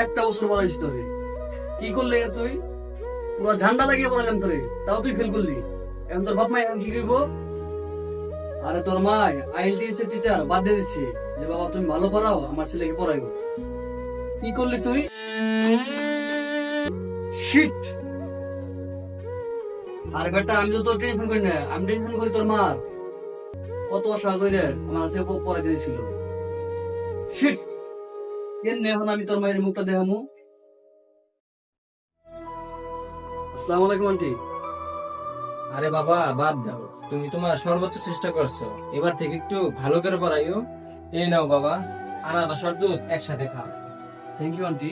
একটা বছর পড়াইছি তোরে, কি করলি এটা তুই? পুরো ঝান্ডা লাগিয়ে পড়ালাম তোরে, তাও তুই ফেল করলি। এখন তোর বাপ মা এখন কি করবো? আরে তোর মা আইএলটিএস এর টিচার বাদ দিয়ে দিচ্ছে যে বাবা তুমি ভালো পড়াও, আমার ছেলেকে পড়াইবো। কি করলি তুই? শিট! আর বেটা আমি তো তোর টেনশন করি না, আমি টেনশন করি তোর মা। কত আশা করে আমার কাছে পড়াই দিয়েছিল। শিট! কেন এখন আমি তোর মায়ের মুখটা দেখামু? আসসালামু আলাইকুম আন্টি। আরে বাবা বাদ দাও, তুমি তোমার সর্বোচ্চ চেষ্টা করছো, এবার থেকে একটু ভালো করে পড়াইও। এই নাও বাবা, আনারস আর দুধ একসাথে খাও। Thank you aunty.